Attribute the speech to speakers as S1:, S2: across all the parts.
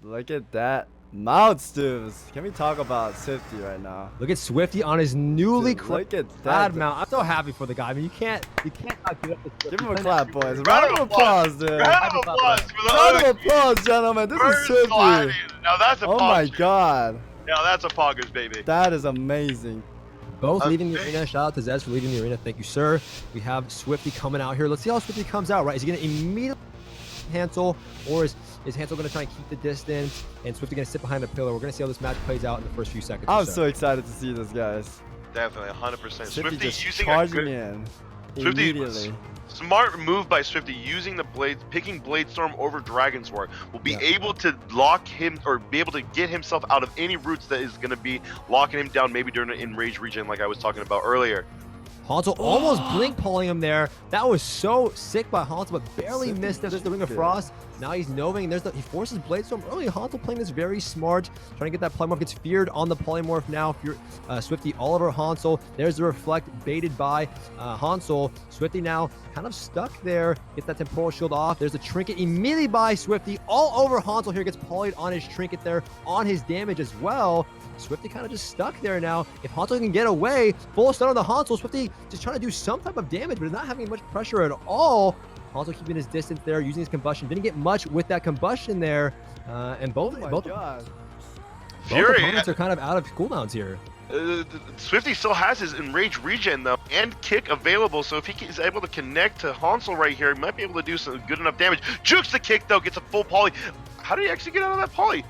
S1: Look at that. Mount Stews. Can we talk about Swifty right now?
S2: Look at Swifty on his newly
S1: Look at
S2: bad
S1: that.
S2: mount. I'm so happy for the guy. I mean, you can't not give up the Swifty.
S1: Give him a clap, boys.
S3: Round of applause,
S1: dude.
S3: Round of applause for the
S1: Round of
S3: OG.
S1: applause, gentlemen. This is
S3: First
S1: Swifty.
S3: sliding. Now that's a
S1: Oh my
S3: Poggers.
S1: god.
S3: Now that's a Poggers, baby.
S1: That is amazing.
S2: Both leaving the arena. Shout out to Zez for leaving the arena. Thank you, sir. We have Swifty coming out here. Let's see how Swifty comes out, right? Is he going to immediately Hansol, or is Hansol going to try and keep the distance and Swifty going to sit behind the pillar? We're going to see how this match plays out in the first few seconds.
S1: I'm so excited to see this, guys.
S3: Definitely, 100%.
S1: Swifty just
S3: using
S1: charging in
S3: Swifty,
S1: immediately.
S3: smart move by Swifty using the blades, picking Blade Storm over Dragon Sword. Will be able to lock him or be able to get himself out of any roots that is going to be locking him down maybe during an enraged regen like I was talking about earlier.
S2: Hansol almost blink pulling him there. That was so sick by Hansol, but barely missed it. There's the Ring of Frost. Now he's knowing. He forces Blade Storm early. Hansol playing this very smart, trying to get that polymorph. Gets feared on the polymorph now. Swifty all over Hansol. There's the reflect baited by Hansol. Swifty now kind of stuck there. Gets that temporal shield off. There's a trinket immediately by Swifty all over Hansol here. Gets polyed on his trinket there on his damage as well. Swifty kind of just stuck there now. If Hansol can get away, full stun on the Hansol. Swifty just trying to do some type of damage, but not having much pressure at all. Hansol keeping his distance there, using his combustion. Didn't get much with that combustion there. And both opponents are kind of out of cooldowns here.
S3: Swifty still has his enraged regen though and kick available, so if he is able to connect to Hansol right here, he might be able to do some good enough damage. Jukes the kick though, gets a full poly. How did he actually get out of that poly?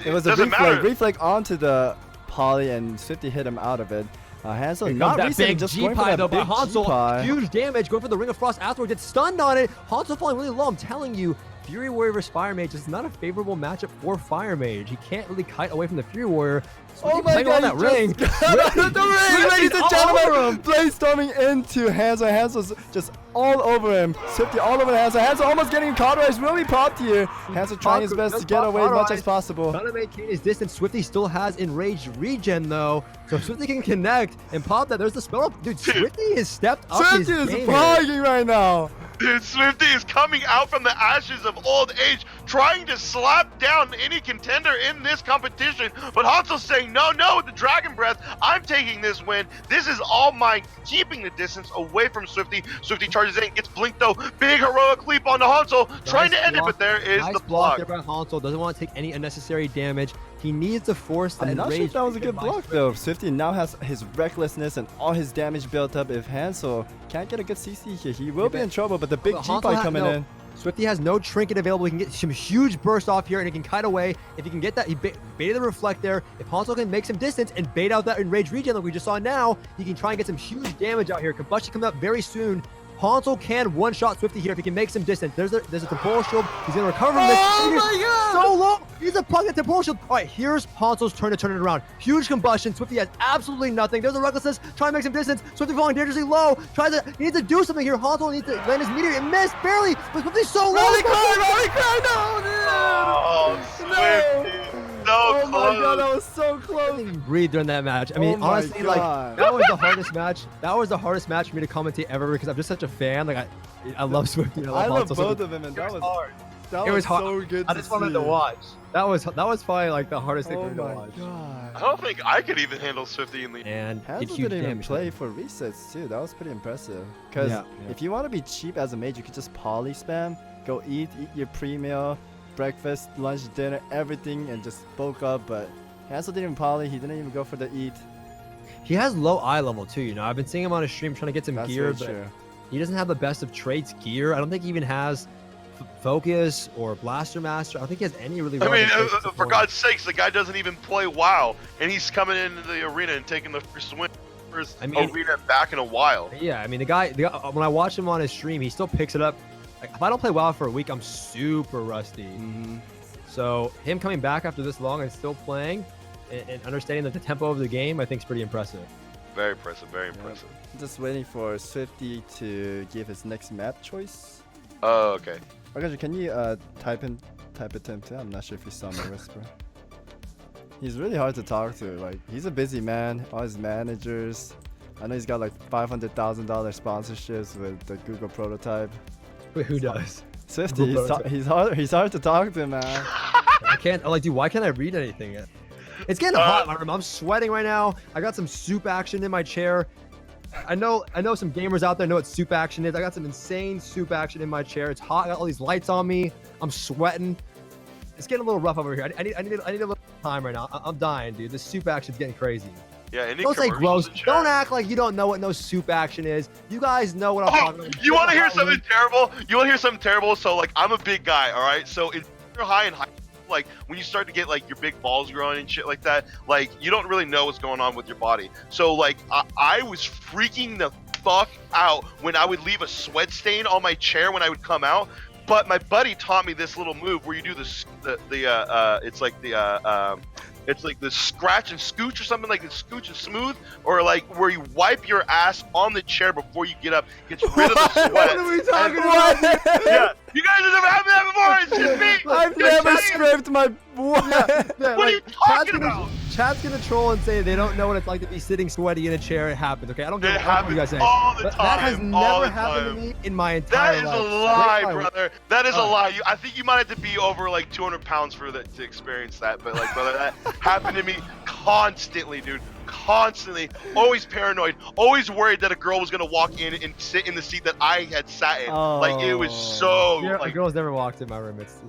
S1: It was a reflect onto the poly, and Swifty hit him out of it. Hansol not
S2: that
S1: recently,
S2: big
S1: just
S2: G-Pie
S1: going for that
S2: though by
S1: big
S2: Hansol.
S1: G-Pie.
S2: Huge damage, going for the Ring of Frost afterward. Gets stunned on it. Hansol falling really low. I'm telling you, Fury Warrior versus Fire Mage is not a favorable matchup for Fire Mage. He can't really kite away from the Fury Warrior. So
S1: Oh my god,
S2: that ring.
S1: The ring, ladies and gentlemen. Blade storming into Hansol. Hansol's just all over him. Swifty all over Hansol. Hansol almost getting cauterized. Really popped here. Hansol trying his best to get away as much as possible.
S2: Trying to maintain his distance. Swifty still has enraged regen though. So if Swifty can connect and pop that, there's the spell up. Dude, Swifty has stepped up his
S1: Swifty is
S2: game
S1: vlogging right now.
S3: Dude, Swifty is coming out from the ashes of old age, trying to slap down any contender in this competition. But Hansel's saying, no, with the Dragon Breath, I'm taking this win. This is all mine, keeping the distance away from Swifty. Swifty charges in, gets blinked though. Big heroic leap onto Hansol, trying to end it, but there is the block.
S2: There by Hansol. Doesn't want to take any unnecessary damage. He needs to force that
S1: I'm not sure
S2: enrage.
S1: if that was a good block though. Swifty now has his recklessness and all his damage built up. If Hansol can't get a good CC here, he will be in trouble, but the big G-Pie coming in.
S2: Swifty has no trinket available. He can get some huge burst off here, and he can kite away. If he can get that, he baited the reflect there. If Hansol can make some distance and bait out that enraged regen like we just saw now, he can try and get some huge damage out here. Combustion coming up very soon. Hansol can one-shot Swifty here if he can make some distance. There's a temporal shield. He's going to recover from this.
S1: Oh my god!
S2: So low. He's a pocket temporal shield. All right, here's Hansol's turn to turn it around. Huge combustion. Swifty has absolutely nothing. There's a recklessness. Trying to make some distance. Swifty falling dangerously low. He needs to do something here. Hansol needs to land his meteor. It missed barely. But Swifty's so low.
S1: Rally cry, no, dude!
S3: Oh, Swifty. So
S1: Oh
S3: close.
S1: my god, that was so close.
S2: I didn't even breathe during that match. I mean,
S1: Oh my
S2: honestly, like
S1: God.
S2: that was the hardest match. That was the hardest match for me to commentate ever because I'm just such a fan. Like I love Swifty.
S1: I love
S2: Hansol.
S1: both of them, and that was
S3: hard.
S1: That
S2: It was hard.
S1: so good.
S2: I just wanted to watch. That was probably like the hardest thing
S1: Oh
S2: for me to
S1: my
S2: watch.
S3: I
S1: god.
S3: don't think I could even handle Swifty in the
S2: And did
S1: Hansol
S2: huge
S1: didn't even
S2: damage.
S1: play for resets too. That was pretty impressive. Because if you want to be cheap as a mage, you could just poly spam, go eat your pre-meal, breakfast, lunch, dinner, everything, and just bulk up. But Hansol didn't even poly. He didn't even go for the eat.
S2: He has low eye level too. You know, I've been seeing him on his stream trying to get some
S1: That's
S2: gear,
S1: very
S2: but
S1: true.
S2: he doesn't have the best of traits gear. I don't think he even has Focus or Blaster Master. I don't think he has any really.
S3: I mean,
S2: relevant traits to
S3: for
S2: perform.
S3: God's sakes, the guy doesn't even play WoW, and he's coming into the arena and taking the first win first arena back in a while.
S2: Yeah, I mean, the guy, when I watch him on his stream, he still picks it up. Like, if I don't play WoW for a week, I'm super rusty. So him coming back after this long and still playing and understanding the tempo of the game, I think is pretty impressive.
S3: Very impressive, very impressive.
S1: Just waiting for Swifty to give his next map choice.
S3: Oh, okay.
S1: Okay, can you type it to him too? I'm not sure if you saw my whisper. He's really hard to talk to. Like, he's a busy man. All his managers. I know he's got like $500,000 sponsorships with the Google prototype.
S2: Wait, who does?
S1: Swifty, he's hard to talk to, man.
S2: I can't. Like, dude, why can't I read anything yet? It's getting hot in my room. I'm sweating right now. I got some soup action in my chair. I know some gamers out there know what soup action is. I got some insane soup action in my chair. It's hot. I got all these lights on me. I'm sweating. It's getting a little rough over here. I need a little time right now. I'm dying, dude. This soup action's getting crazy.
S3: Yeah, any
S2: don't say gross.
S3: in chat?
S2: Don't act like you don't know what no soup action is. You guys know what I'm talking about.
S3: You want to hear something terrible? You want to hear something terrible? So, like, I'm a big guy, all right? So, in high and high, like, when you start to get, like, your big balls growing and shit like that, like, you don't really know what's going on with your body. So, like, I was freaking the fuck out when I would leave a sweat stain on my chair when I would come out. But my buddy taught me this little move where you do it's like the scratch and scooch or something, like the scooch and smooth, or like where you wipe your ass on the chair before you get up, gets rid of the sweat.
S2: What are we talking about?
S3: Yeah, you guys have never had that before. It's just me.
S1: I've never scraped my.
S3: What are you talking about?
S2: Chat's gonna troll and say they don't know what it's like to be sitting sweaty in a chair. It happens, okay? I don't care what you guys say.
S3: All the
S2: But
S3: time.
S2: that has never happened to me in my entire life.
S3: That is a lie, brother. That is a lie. I think you might have to be over like 200 pounds for that to experience that. But like, brother, that happened to me constantly, dude. Constantly. Always paranoid. Always worried that a girl was gonna walk in and sit in the seat that I had sat in. Like it was so.
S2: Yeah,
S3: like,
S2: girls never walked in my room. It's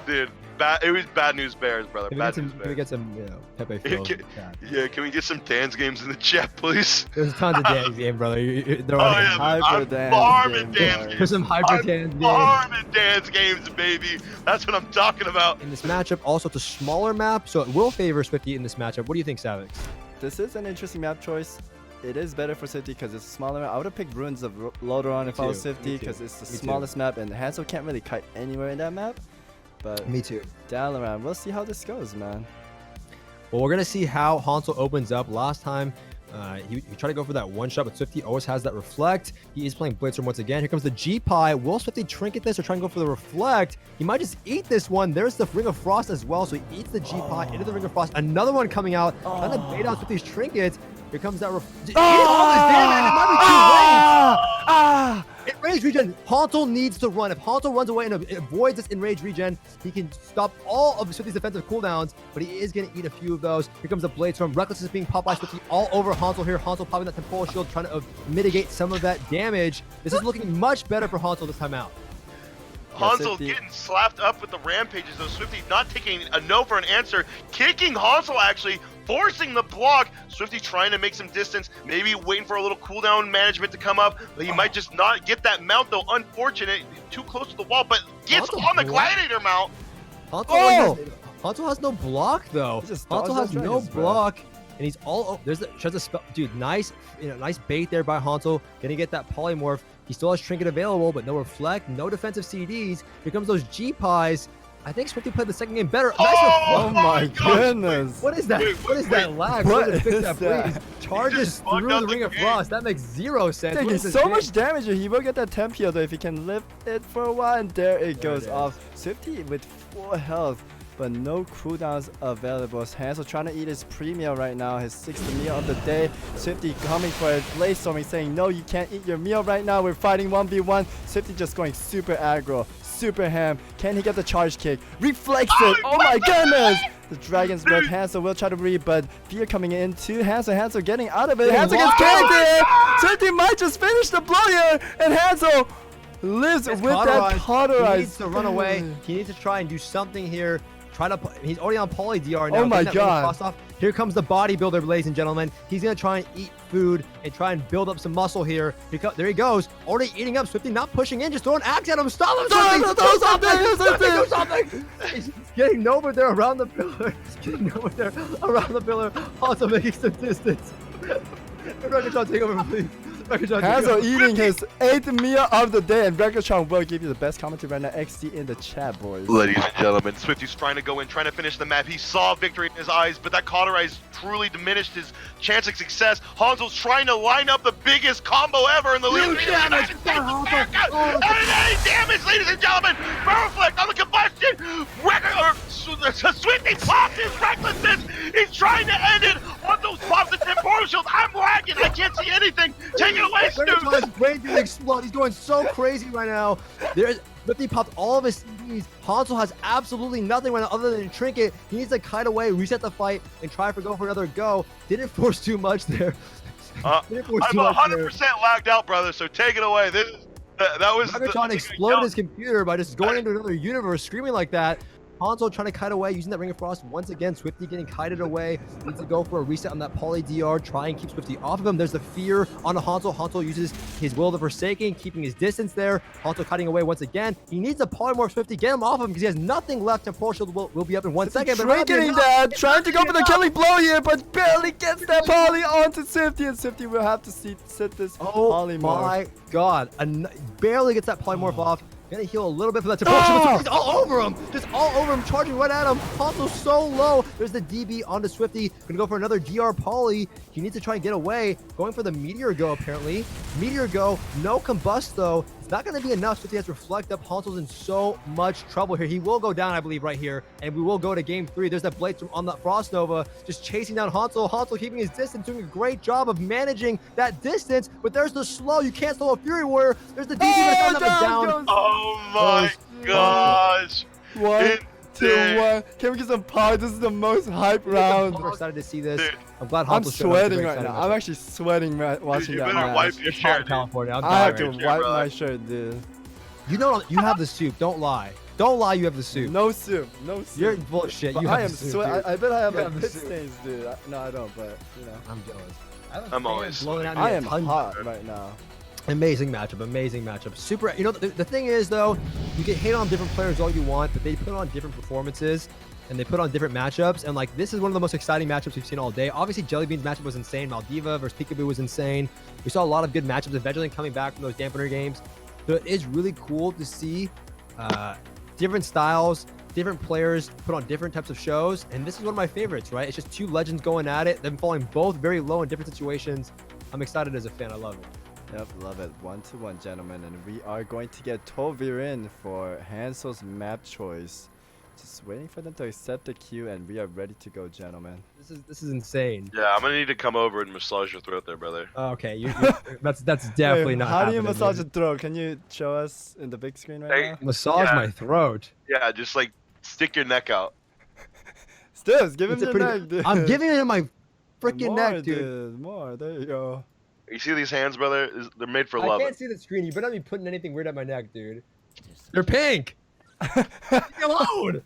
S3: dude. It was bad news bears, brother.
S2: Can we get some, Pepe Phil's in the chat?
S3: Yeah, can we get some dance games in the chat, please?
S2: There's tons of dance games, brother. They're
S3: I'm farming dance games.
S2: There's some hyper dance games.
S3: Farming dance games, baby. That's what I'm talking about.
S2: In this matchup, also it's a smaller map, so it will favor Swifty in this matchup. What do you think, Savix?
S1: This is an interesting map choice. It is better for Swifty because it's smaller. I would have picked Ruins of Lordaeron if I was Swifty because it's the smallest map, and Hansol can't really kite anywhere in that map. But
S2: me too.
S1: Down around, we'll see how this goes, man.
S2: Well, we're gonna see how Hansol opens up. Last time, he tried to go for that one shot, but Swifty always has that reflect. He is playing Blitzstorm once again. Here comes the G-Pie. Will Swifty trinket this or try and go for the reflect? He might just eat this one. There's the Ring of Frost as well, so he eats the G-Pie into the Ring of Frost. Another one coming out, trying to bait out Swifty's trinkets. Here comes that all this damage. It might be too late. Enrage regen. Hansol needs to run. If Hansol runs away and avoids this enrage regen, he can stop all of Swifty's defensive cooldowns, but he is going to eat a few of those. Here comes the Blade Storm. Reckless is being popped by Swifty all over Hansol here. Hansol popping that temporal shield, trying to mitigate some of that damage. This is looking much better for Hansol this time out.
S3: Hansol getting slapped up with the rampages, though. Swifty not taking a no for an answer, kicking Hansol actually, forcing the block. Swifty trying to make some distance, maybe waiting for a little cooldown management to come up, but he might just not get that mount, though. Unfortunate, too close to the wall, but gets on the Gladiator mount.
S2: Hansol has no block, though. Hansol has no block. And he's all there's the tries to spell, dude. Nice, nice bait there by Hansol. Gonna get that polymorph. He still has trinket available, but no reflect, no defensive CDs. Here comes those G-Pies. I think Swifty played the second game better.
S1: Oh my goodness!
S2: What is that? What is that lag?
S1: What
S2: is
S1: is
S2: that,
S1: that?
S2: please? Charges through the Ring of Frost. That makes zero sense.
S1: Taking so much damage, he will get that temp heal though if he can lift it for a while, and there it goes off. Swifty with full health, but no cooldowns available. Hansol trying to eat his pre-meal right now, his 6th meal of the day. Swifty coming for a Blade Storming, saying, no, you can't eat your meal right now. We're fighting 1v1. Swifty just going super aggro, super ham. Can he get the charge kick? Reflects it. Oh my goodness! The Dragon's Breath. Hansol will try to read, but Fear coming in to Hansol. Hansol getting out of it. Hansol gets carried here. Swifty might just finish the blow here, and Hansol lives with that cauterize.
S2: He needs to run away. He needs to try and do something here. He's already on poly DR now.
S1: Oh my god.
S2: Here comes the bodybuilder, ladies and gentlemen. He's going to try and eat food and try and build up some muscle here. There he goes. Already eating up. Swifty not pushing in, just throwing axe at him. Stop him, Swifty! Do something! He's getting over there around the pillar. Also making some distance. Rekachon, take over, please.
S1: Hansol eating his 8th meal of the day, and Rekachon will give you the best commentary right now. XD in the chat, boys.
S3: Ladies and gentlemen, Swifty's trying to go in, trying to finish the map. He saw victory in his eyes, but that cauterize truly diminished his chance of success. Hansol's trying to line up the biggest combo ever in the league.
S2: Damage!
S3: Damage, ladies and gentlemen! Reflect on the combustion! Swifty popped his recklessness! He's trying to end it! Hansol pops the temporal shield! I'm lagging! I can't see anything! Take it away, Stu!
S2: His brain didn't explode. He's going so crazy right now. Swifty popped all of his Jeez, Hansol has absolutely nothing right now other than a trinket. He needs to kite away, reset the fight, and try for another go. Didn't force too much there.
S3: I'm 100% lagged out, brother. So take it away. That was.
S2: Megatron exploded his computer by just going into another universe, screaming like that. Hansol trying to kite away, using that Ring of Frost once again. Swifty getting kited away. Needs to go for a reset on that Poly DR. Try and keep Swifty off of him. There's the fear on Hansol. Hansol uses his Will of the Forsaken, keeping his distance there. Hansol kiting away once again. He needs a Polymorph Swifty. Get him off of him because he has nothing left. And Full Shield will be up in 1 second.
S1: But getting that, trying to go for the killing blow here, but barely gets that Poly onto Swifty, and Swifty will have to sit this Polymorph.
S2: Oh my god. Barely gets that Polymorph off. Gonna heal a little bit for that support. He's all over him. Just all over him, charging right at him. Hansol's so low. There's the DB onto Swifty. Gonna go for another DR Poly. He needs to try and get away. Going for the Meteor Go, apparently. Meteor Go, no combust though. It's not gonna be enough. Swifty has Reflect Up. Hansol's in so much trouble here. He will go down, I believe, right here. And we will go to game 3. There's that Blade Storm on that Frost Nova. Just chasing down Hansol. Hansol keeping his distance, doing a great job of managing that distance. But there's the slow. You can't slow a Fury Warrior. There's the DB down.
S3: Oh my gosh.
S1: 1, 2, 1. Can we get some power? This is the most hype round.
S2: I'm excited to see this.
S3: Dude,
S2: I'm glad
S1: I'm
S2: Hansol
S1: sweating right now. I'm actually sweating watching that match.
S3: Wipe your shirt,
S2: California.
S1: I have to wipe my shirt, dude.
S2: You know, you have the soup. Don't lie. Don't lie. You have the soup.
S1: No soup. No soup.
S2: You're bullshit. You
S1: I
S2: have
S1: am
S2: the soup.
S1: sweat. I bet I have
S2: You
S1: like
S2: have the
S1: pit
S2: soup.
S1: stains, dude. No, I don't, but you know.
S2: I'm jealous.
S3: I'm always
S2: blowing out
S1: I
S2: me a
S1: am
S2: ton.
S1: hot right now.
S2: Amazing matchup. Amazing matchup. Super. You know, the thing is though, you can hate on different players all you want, but they put on different performances. And they put on different matchups, and like this is one of the most exciting matchups we've seen all day. Obviously, Jellybean's matchup was insane. Maldiva versus Peekaboo was insane. We saw a lot of good matchups. Eventually coming back from those dampener games, so it is really cool to see different styles, different players put on different types of shows. And this is one of my favorites, right? It's just two legends going at it, them falling both very low in different situations. I'm excited as a fan. I love it.
S1: Yep, love it. 1-1, gentlemen, and we are going to get Tovir in for Hansol's map choice. Just waiting for them to accept the queue, and we are ready to go, gentlemen.
S2: This is insane.
S3: Yeah, I'm gonna need to come over and massage your throat there, brother.
S2: Okay, that's definitely not.
S1: How do you
S2: happening,
S1: massage
S2: dude.
S1: the throat? Can you show us in the big screen right now?
S2: Massage my throat?
S3: Yeah, just like stick your neck out.
S1: Stills, give him
S2: It's a
S1: your
S2: pretty-
S1: neck, dude.
S2: I'm giving him my freaking
S1: More,
S2: neck, dude.
S1: More, there you go.
S3: You see these hands, brother? They're made for
S2: I
S3: love.
S2: can't see the screen. You better not be putting anything weird on my neck, dude. They're pink. Leave me alone.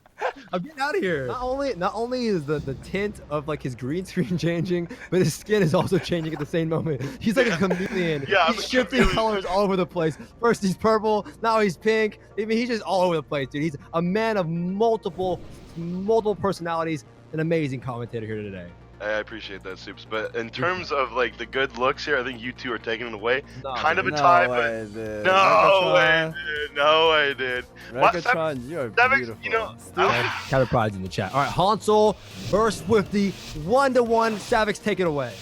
S2: I'm getting out of here. Not only is the tint of like his green screen changing, but his skin is also changing at the same moment. He's like a chameleon.
S3: Yeah, I'm
S2: he's
S3: a
S2: shifting
S3: chameleon.
S2: colors all over the place. First he's purple, now he's pink. I mean, he's just all over the place, dude. He's a man of multiple personalities. An amazing commentator here today.
S3: I appreciate that, Soups. But in terms of like the good looks here, I think you two are taking it away.
S2: No,
S3: Kind of a
S1: No
S3: tie,
S1: way,
S3: but
S1: dude.
S3: no way,
S1: Megatron,
S3: dude. No way, dude.
S1: Megatron, you are
S3: Savix,
S1: beautiful.
S3: you know,
S2: Counter prize in the chat. All right, Hansol versus Swifty, 1-1. Savix, take it away.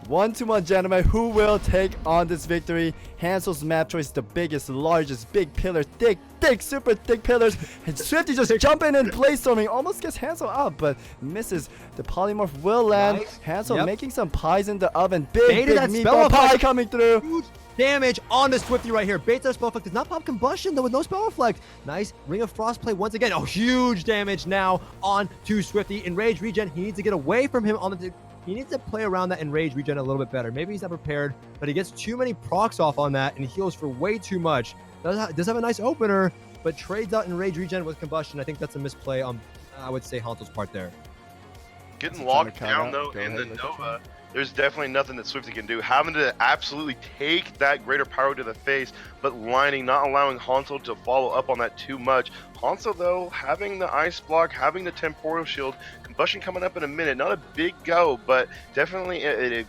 S1: 1-1, gentlemen. Who will take on this victory? Hansol's map choice, the biggest, largest, big pillars, thick, super thick pillars. And Swifty just jumping and blaze storming, almost gets Hansol out, but misses. The polymorph will land.
S2: Nice.
S1: Hansol
S2: Yep.
S1: making some pies in the oven. Big
S2: Baited that spell
S1: meatball pie
S2: effect.
S1: coming through.
S2: Huge damage on the Swifty right here. Bates our spell effect does not pop combustion though with no spell reflect. Nice Ring of Frost play once again. Oh, huge damage now on to Swifty. Enrage regen. He needs to get away from him on the. He needs to play around that enrage regen a little bit better. Maybe he's not prepared, but he gets too many procs off on that and he heals for way too much. Does have a nice opener, but trades out enrage regen with combustion. I think that's a misplay on, I would say, Hansol's part there.
S3: getting
S1: That's
S3: locked
S1: trying to
S3: down
S1: count
S3: though
S1: out. Go
S3: in the
S1: ahead, Megatron.
S3: Nova. There's definitely nothing that Swifty can do. Having to absolutely take that greater power to the face, but lining, not allowing Hansol to follow up on that too much. Hansol though, having the ice block, having the temporal shield, combustion coming up in a minute. Not a big go, but definitely an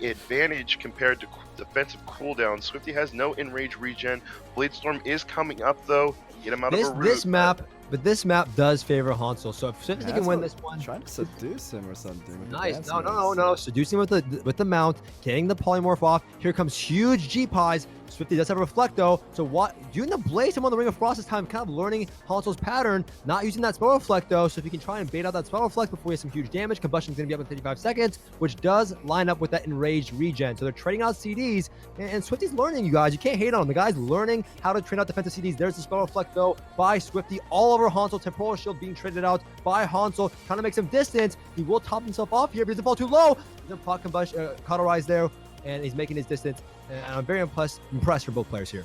S3: advantage compared to defensive cooldown. Swifty has no enrage regen. Blade Storm is coming up though. Get him out of a route.
S2: This map does favor Hansol. So if Swifty can win this one,
S1: Trying to seduce him or something. with the
S2: nice.
S1: dance
S2: No.
S1: moves.
S2: Seducing with the mount, getting the polymorph off. Here comes huge G pies. Swifty does have a reflect though, so what doing the blaze him on the Ring of Frost this time, kind of learning Hansol's pattern, not using that spell reflect though, so if you can try and bait out that spell reflect before he has some huge damage, combustion's gonna be up in 55 seconds, which does line up with that enraged regen. So they're trading out CDs, and Swifty's learning, you guys. You can't hate on him. The guy's learning how to trade out defensive CDs. There's the spell reflect though by Swifty all over Hansol. Temporal shield being traded out by Hansol, trying to make some distance. He will top himself off here, but he doesn't fall too low. He's gonna proc combustion, cauterize there, and he's making his distance. And I'm very impressed for both players here.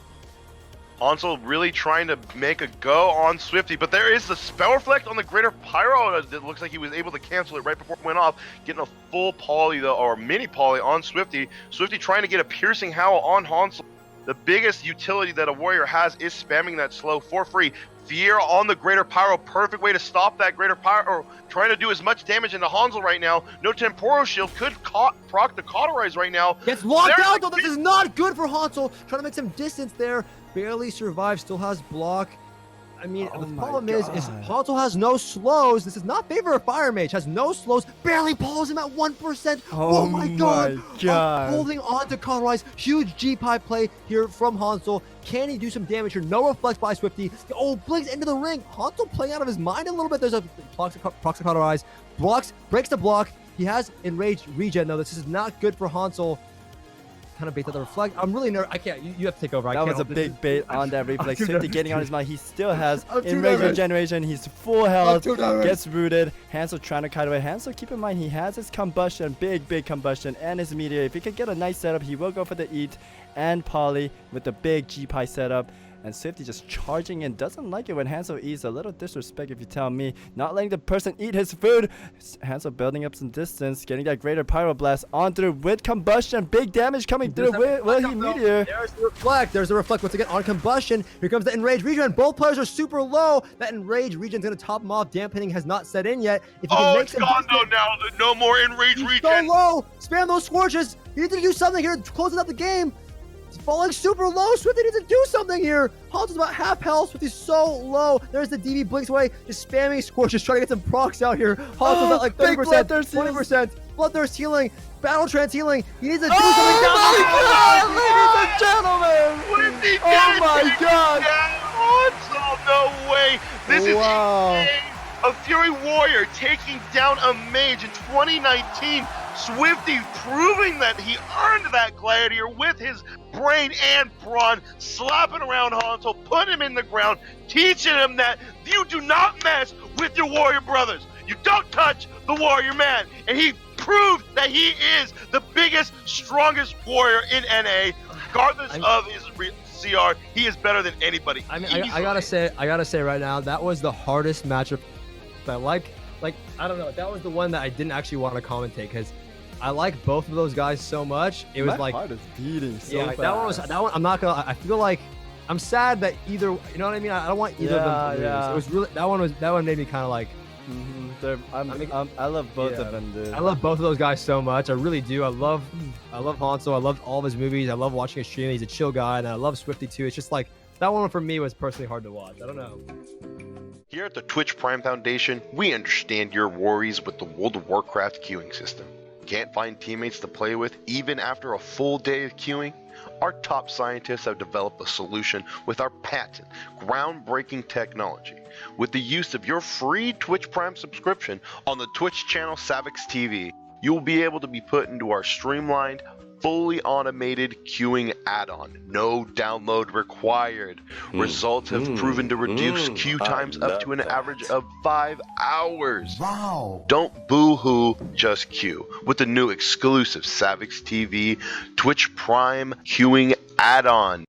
S3: Hansol really trying to make a go on Swifty, but there is the spell reflect on the Greater Pyro. It looks like he was able to cancel it right before it went off, getting a full poly though, or mini poly on Swifty. Swifty trying to get a piercing howl on Hansol. The biggest utility that a warrior has is spamming that slow for free. Fear on the Greater Pyro, perfect way to stop that Greater Pyro, trying to do as much damage into Hansol right now. No Temporal Shield, could proc the Cauterize right now.
S2: Gets locked out though, this is not good for Hansol. Trying to make some distance there, barely survives, still has block. I mean, the problem is Hansol has no slows. This is not favor of Fire Mage. Has no slows. Barely pulls him at 1%. Oh my god. Holding on to Cauterize. Huge G-Pipe play here from Hansol. Can he do some damage here? No reflex by Swifty. Oh, blinks into the ring. Hansol playing out of his mind a little bit. There's a procs Cauterize. Blocks, breaks the block. He has enraged regen though. This is not good for Hansol. Kind of bait out the reflect. I'm really nervous. I can't. You have to take over.
S1: That was a big bait on that reflex. Swifty getting on his mind. He still has enraged regeneration. He's full health. Gets rooted. Hansol trying to kite away. Hansol, keep in mind, he has his combustion, big combustion, and his meteor. If he can get a nice setup, he will go for the eat and poly with the big G-Pie setup. And Swifty just charging in. Doesn't like it when Hansol eats. A little disrespect if you tell me. Not letting the person eat his food. Hansol building up some distance. Getting that Greater Pyroblast on through with combustion. Big damage coming through. Will he meteor?
S2: There's the reflect. There's the reflect once again on combustion. Here comes the enraged regen. Both players are super low. That enraged regen's going to top him off. Dampening has not set in yet. If you can make
S3: it's gone though now. No more enraged regen.
S2: So low. Spam those scorches. You need to do something here. Closing up the game. Falling super low. Swifty needs to do something here. Hansol's about half health. Swifty's so low. There's the DB blinks away. Just spamming scorches, trying to get some procs out here. Hansol's at like 30%, 20%. Bloodthirst healing. Battle trance healing. He needs to do something down.
S1: Ladies and gentlemen.
S3: Swifty
S1: oh my god.
S3: Hansol, no way. This is insane. A Fury Warrior taking down a Mage in 2019. Swifty proving that he earned that Gladiator with his brain and brawn, slapping around Hansol, putting him in the ground, teaching him that you do not mess with your warrior brothers. You don't touch the warrior man. And he proved that he is the biggest, strongest warrior in NA, regardless of his CR. He is better than anybody.
S2: I mean, I gotta say right now, that was the hardest matchup. I like I don't know, that was the one that I didn't actually want to commentate because I like both of those guys so much. It was like
S1: heart is beating so fast.
S2: that one I'm not gonna, I feel like I'm sad that either, you know what I mean, I don't want either of them to lose. It was really, that one made me kind of like
S1: I love both of them, dude.
S2: I love both of those guys so much. I really do. I love Hansol. I love all of his movies. I love watching his stream. He's a chill guy, and I love Swifty too. It's just like that one for me was personally hard to watch. I don't know.
S3: Here at the Twitch Prime Foundation, we understand your worries with the World of Warcraft queuing system. Can't find teammates to play with even after a full day of queuing? Our top scientists have developed a solution with our patent, groundbreaking technology. With the use of your free Twitch Prime subscription on the Twitch channel Savix TV, you will be able to be put into our streamlined, fully automated queuing add-on. No download required. Results have proven to reduce queue times up to an average of 5 hours.
S4: Wow.
S3: Don't boo-hoo, just queue with the new exclusive Savix TV Twitch Prime queuing add-on.